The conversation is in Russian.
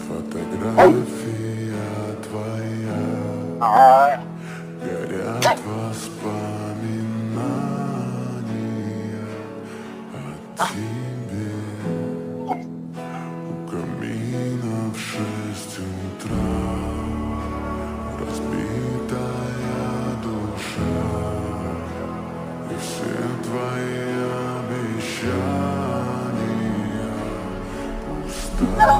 Фотография твоя, горят воспоминания о тебе. У камина в 6 утра разбитая душа, и все твои обещания пустота.